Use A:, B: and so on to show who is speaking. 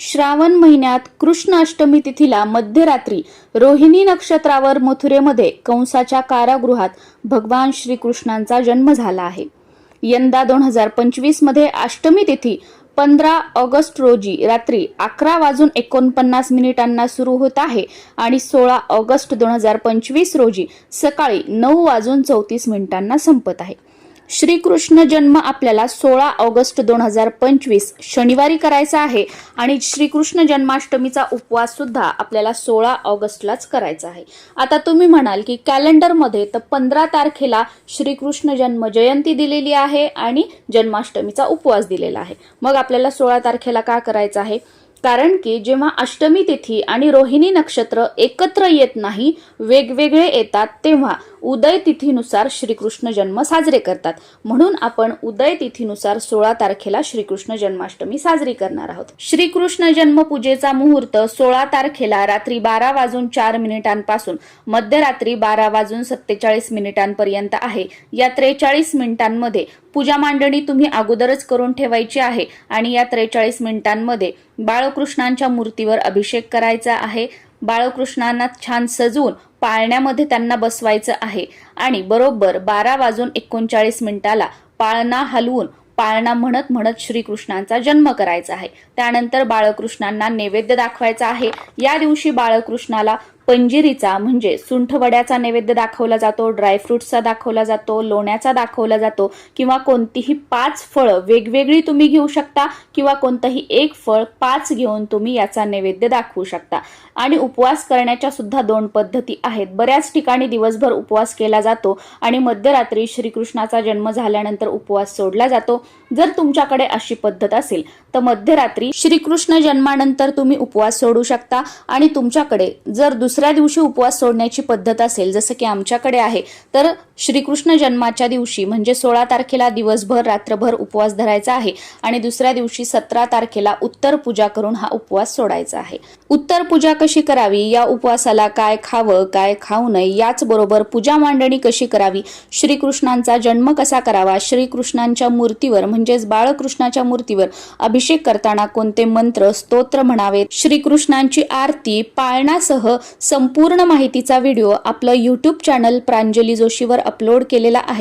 A: श्रावण महिन्यात कृष्ण अष्टमी तिथीला मध्यरात्री रोहिणी नक्षत्रावर मथुरेमध्ये कंसाच्या कारागृहात भगवान श्रीकृष्णांचा जन्म झाला आहे। यंदा 2025 मध्ये अष्टमी तिथी 15 ऑगस्ट रोजी रात्री 11:49 सुरू होत आहे आणि 16 ऑगस्ट 2025 रोजी सकाळी 9:34 संपत आहे। श्रीकृष्ण जन्म आपल्याला 16 ऑगस्ट 2025 शनिवारी करायचा आहे आणि श्रीकृष्ण जन्माष्टमीचा उपवास सुद्धा आपल्याला 16 ऑगस्टलाच करायचा आहे। आता तुम्ही म्हणाल की कॅलेंडरमध्ये तर 15 तारखेला श्रीकृष्ण जन्म जयंती दिलेली आहे आणि जन्माष्टमीचा उपवास दिलेला आहे, मग आपल्याला 16 तारखेला का करायचा आहे? कारण की जेव्हा अष्टमी तिथी आणि रोहिणी नक्षत्र एकत्र येत नाही, वेगवेगळे येतात, तेव्हा उदय तिथीनुसार श्रीकृष्ण जन्म साजरे करतात। म्हणून आपण उदय तिथीनुसार 16 तारखेला श्रीकृष्ण जन्माष्टमी साजरी करणार आहोत। श्रीकृष्ण जन्म पूजेचा मुहूर्त 16 तारखेला रात्री 12:04 पासून मध्यरात्री 12:47 पर्यंत आहे। या 43 मिनिटांमध्ये पूजा मांडणी तुम्ही अगोदरच करून ठेवायची आहे आणि या 43 मिनिटांमध्ये बाळकृष्णांच्या मूर्तीवर अभिषेक करायचा आहे। बाळकृष्णांना छान सजवून पाळण्यामध्ये त्यांना बसवायचं आहे आणि बरोबर 12:39 पाळणा हलवून पाळणा म्हणत म्हणत श्रीकृष्णांचा जन्म करायचा आहे। त्यानंतर बाळकृष्णांना नैवेद्य दाखवायचा आहे। या दिवशी बाळकृष्णाला पंजिरीचा म्हणजे सुंठवड्याचा नैवेद्य दाखवला जातो, ड्रायफ्रुट्सचा दाखवला जातो, लोण्याचा दाखवला जातो किंवा कोणतीही 5 फळं वेगवेगळी तुम्ही घेऊ शकता किंवा कोणतंही एक फळ 5 घेऊन तुम्ही याचा नैवेद्य दाखवू शकता। आणि उपवास करण्याच्या सुद्धा 2 पद्धती आहेत। बऱ्याच ठिकाणी दिवसभर उपवास केला जातो आणि मध्यरात्री श्रीकृष्णाचा जन्म झाल्यानंतर उपवास सोडला जातो। जर तुमच्याकडे अशी पद्धत असेल तर मध्यरात्री श्रीकृष्ण जन्मानंतर तुम्ही उपवास सोडू शकता आणि तुमच्याकडे जर दुसऱ्या दिवशी उपवास सोडण्याची पद्धत असेल, जसं की आमच्याकडे आहे, तर श्रीकृष्ण जन्माच्या दिवशी म्हणजे 16 तारखेला दिवसभर रात्रभर उपवास धरायचा आहे आणि दुसऱ्या दिवशी 17 तारखेला उत्तर पूजा करून हा उपवास सोडायचा आहे। उत्तर पूजा कशी करावी, या उपवासाला काय खावं काय खाऊ नये, याच बरोबर पूजा मांडणी कशी करावी, श्रीकृष्णांचा जन्म कसा करावा, श्रीकृष्णांच्या मूर्तीवर म्हणजेच बाळकृष्णाच्या मूर्तीवर अभिषेक करताना कोणते मंत्र स्तोत्र म्हणावेत, श्रीकृष्णांची आरती पाळणासह संपूर्ण माहितीचा व्हिडिओ आपलं YouTube चॅनल प्रांजली जोशीवर अपलोड केलेला आहे।